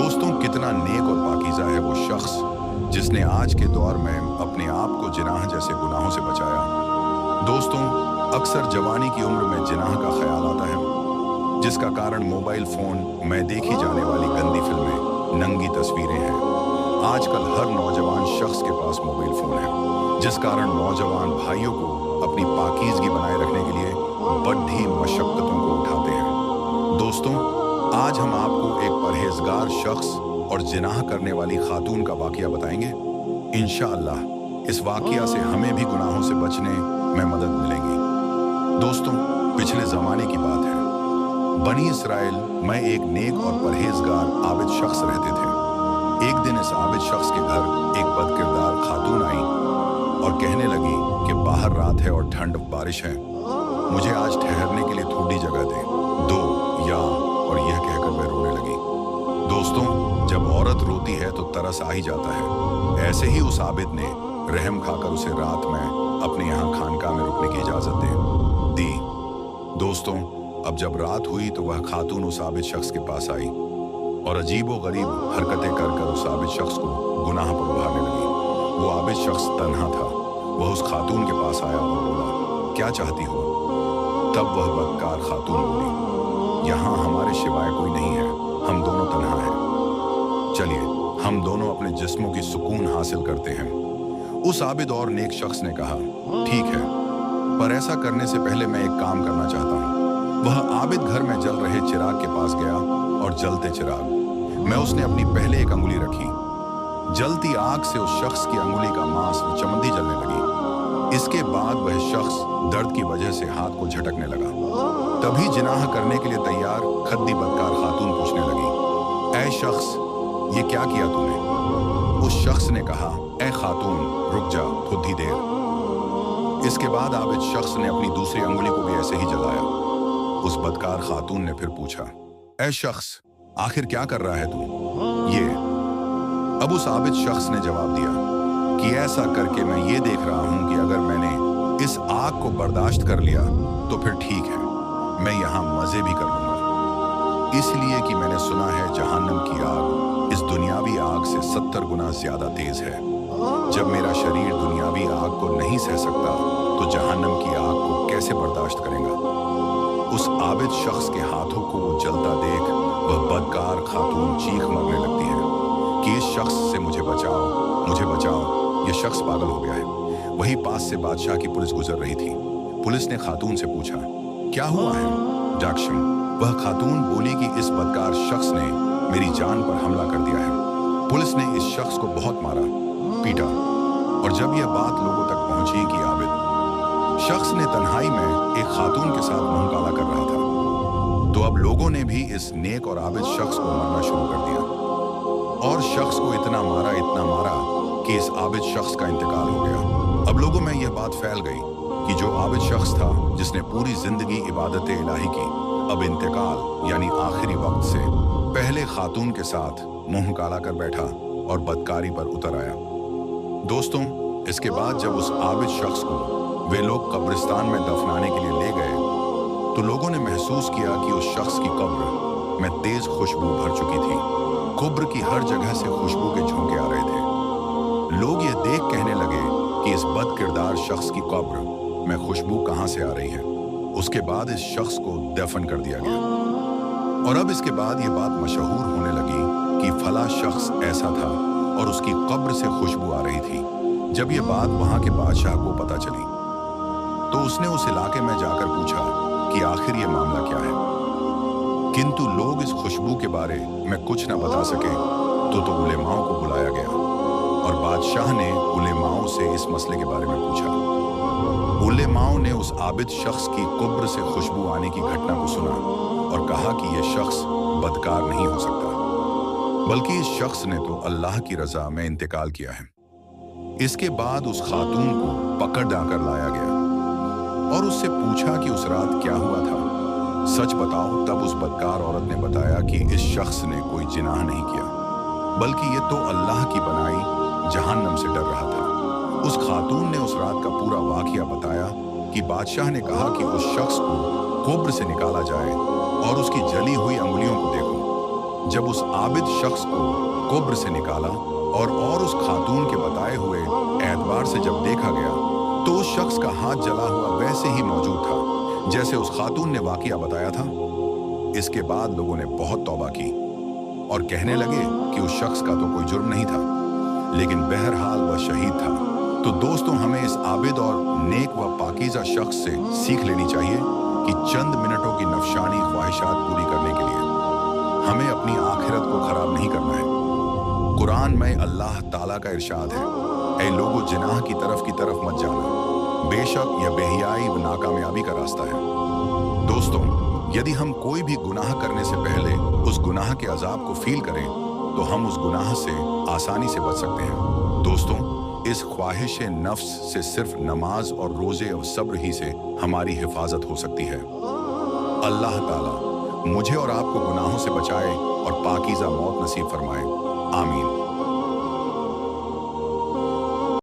दोस्तों, कितना नेक और पाकीज़ा है वो शख्स जिसने आज के दौर में अपने आप को जिनाह जैसे गुनाहों से बचाया। दोस्तों, अक्सर जवानी की उम्र में जिनाह का ख्याल आता है, जिसका कारण मोबाइल फ़ोन में देखी जाने वाली गंदी फिल्में, नंगी तस्वीरें हैं। आजकल हर नौजवान शख्स के पास मोबाइल फ़ोन है, जिस कारण नौजवान भाइयों को अपनी पाकीज़गी बनाए रखने के लिए बड़ी मशक्क़तों को उठाते हैं। दोस्तों, आज हम आपको एक परहेजगार शख्स और जिनाह करने वाली खातून का वाक़या बताएंगे। इंशाअल्लाह इस वाक़या से हमें भी गुनाहों से बचने में मदद मिलेगी। दोस्तों, पिछले ज़माने की बात है। बनी इसराइल में एक नेक और परहेजगार आबिद शख्स रहते थे। एक दिन इस आबिद शख्स के घर एक बदकिरदार खातून आई और कहने लगी कि बाहर रात है और ठंड बारिश है, मुझे आज ठहरने के लिए थोड़ी जगह दो या, और यह कहकर वह रोने लगी। दोस्तों, जब औरत रोती है तो तरस आ ही जाता है। ऐसे ही उस आबिद ने रहम खाकर उसे रात में अपने यहाँ खानका में रुकने की इजाज़त दी। दोस्तों, अब जब रात हुई तो वह खातून उस आबिद शख्स के पास आई और अजीबो गरीब हरकतें कर उस आबिद शख्स को गुनाह पर उभारने लगी। वो आबिद शख्स तन्हा था। वह उस खातून के पास आया और बोला, क्या चाहती हो? तब वह बदकार खातून बोली, यहाँ हमारे सिवाय कोई नहीं है, हम दोनों तन्हा हैं। चलिए हम दोनों अपने जिस्मों की सुकून हासिल करते हैं। उस आबिद और नेक शख्स ने कहा, ठीक है, पर ऐसा करने से पहले मैं एक काम करना चाहता हूँ। वह आबिद घर में जल रहे चिराग के पास गया और जलते चिराग में उसने अपनी पहले एक अंगुली रखी। जलती आग से उस शख्स की अंगुली का मांस व चमड़ी जलने लगी। इसके बाद वह शख्स दर्द की वजह से हाथ को झटकने लगा। तभी जिनाह करने के लिए तैयार खद्दी बदकार खातून पूछने लगी, ऐ शख्स, ये क्या किया तूने? उस शख्स ने कहा, ऐ खातून, रुक जा थोड़ी देर। इसके बाद आबिद शख्स ने अपनी दूसरी अंगुली को भी ऐसे ही जलाया। उस बदकार खातून ने फिर पूछा, ऐ शख्स, आखिर क्या कर रहा है तू? ये। अब उस आबिद शख्स ने जवाब दिया कि ऐसा करके मैं ये देख रहा हूं कि अगर मैंने इस आग को बर्दाश्त कर लिया तो फिर ठीक है, मैं यहाँ मजे भी कर लूंगा। इसलिए कि मैंने सुना है जहन्नम की आग इस दुनियावी आग से 70 गुना ज्यादा तेज है। जब मेरा शरीर दुनियावी आग को नहीं सह सकता तो जहन्नम की आग को कैसे बर्दाश्त करेगा? उस आबिद शख्स के हाथों को जलता देख वह बदकार खातून चीख मरने लगती है कि इस शख्स से मुझे बचाओ, मुझे बचाओ, ये शख्स पागल हो गया है। वही पास से बादशाह की पुलिस गुजर रही थी। पुलिस ने खातून से पूछा, क्या हुआ है? जाक्शम, वह खातून बोली कि इस बदकार शख्स ने मेरी जान पर हमला कर दिया है। पुलिस ने इस शख्स को बहुत मारा, पीटा, और जब यह बात लोगों तक पहुंची कि आबिद शख्स ने तन्हाई में एक खातून के साथ मुंह काला कर रहा था, तो अब लोगों ने भी इस नेक और आबिद शख्स को मारना शुरू कर दिया और शख्स को इतना मारा कि इस आबिद शख्स का इंतकाल हो गया। अब लोगों में यह बात फैल गई कि जो आबिद शख्स था जिसने पूरी जिंदगी इबादत इलाही की, अब इंतकाल यानी आखिरी वक्त से पहले खातून के साथ मुंह काला कर बैठा और बदकारी पर उतर आया। दोस्तों, इसके बाद जब उस आबिद शख्स को वे लोग कब्रिस्तान में दफनाने के लिए ले गए तो लोगों ने महसूस किया कि उस शख्स की कब्र में तेज खुशबू भर चुकी थी। कब्र की हर जगह से खुशबू के झोंके आ रहे थे। लोग ये देख कहने लगे कि इस बद किरदार शख्स की कब्र में खुशबू कहां से आ रही है। उसके बाद इस शख्स को दफन कर दिया गया और अब इसके बाद ये बात मशहूर होने लगी कि फला शख्स ऐसा था और उसकी कब्र से खुशबू आ रही थी। जब ये बात वहां के बादशाह को पता चली तो उसने उस इलाके में जाकर पूछा कि आखिर ये मामला क्या है, किंतु लोग इस खुशबू के बारे में कुछ न बता सके तो उलेमाओं को बुलाया गया और बादशाह ने उलेमाओं से इस मसले के बारे में पूछा। उलेमाओं ने उस आबिद शख्स की कब्र से खुशबू आने की घटना को सुना और कहा कि यह शख्स बदकार नहीं हो सकता, बल्कि इस शख्स ने तो अल्लाह की रजा में इंतकाल किया है। इसके बाद उस खातून को पकड़ डाकर लाया गया और उससे पूछा कि उस रात क्या हुआ था, सच बताओ। तब उस बदकार औरत ने बताया कि इस शख्स ने कोई जिनाह नहीं किया, बल्कि ये तो अल्लाह की बनाई जहन्नम से डर रहा था। उस खातून ने उस रात का पूरा वाकया बताया कि बादशाह ने कहा कि उस शख्स को कब्र से निकाला जाए और उसकी जली हुई अंगुलियों को देखो। जब उस आबिद शख्स को कब्र से निकाला और उस खातून के बताए हुए एतबार से जब देखा गया तो उस शख्स का हाथ जला हुआ वैसे ही मौजूद था जैसे उस खातून ने वाकया बताया था। इसके बाद लोगों ने बहुत तौबा की और कहने लगे कि उस शख्स का तो कोई जुर्म नहीं था, लेकिन बहरहाल वह शहीद था। तो दोस्तों, हमें इस आबिद और नेक व पाकीज़ा शख्स से सीख लेनी चाहिए कि चंद मिनटों की नफशानी ख्वाहिशात पूरी करने के लिए हमें अपनी आखिरत को खराब नहीं करना है। कुरान में अल्लाह ताला का इरशाद है, ऐ लोगों, जिनाह की तरफ मत जाना, बेशक यह बेहियाई व नाकामयाबी का रास्ता है। दोस्तों, यदि हम कोई भी गुनाह करने से पहले उस गुनाह के अजाब को फील करें तो हम उस गुनाह से आसानी से बच सकते हैं। दोस्तों, इस ख्वाहिश नफ्स से सिर्फ नमाज और रोजे और सब्र ही से हमारी हिफाजत हो सकती है। अल्लाह ताला मुझे और आपको गुनाहों से बचाए और पाकीज़ा मौत नसीब फरमाए। आमीन।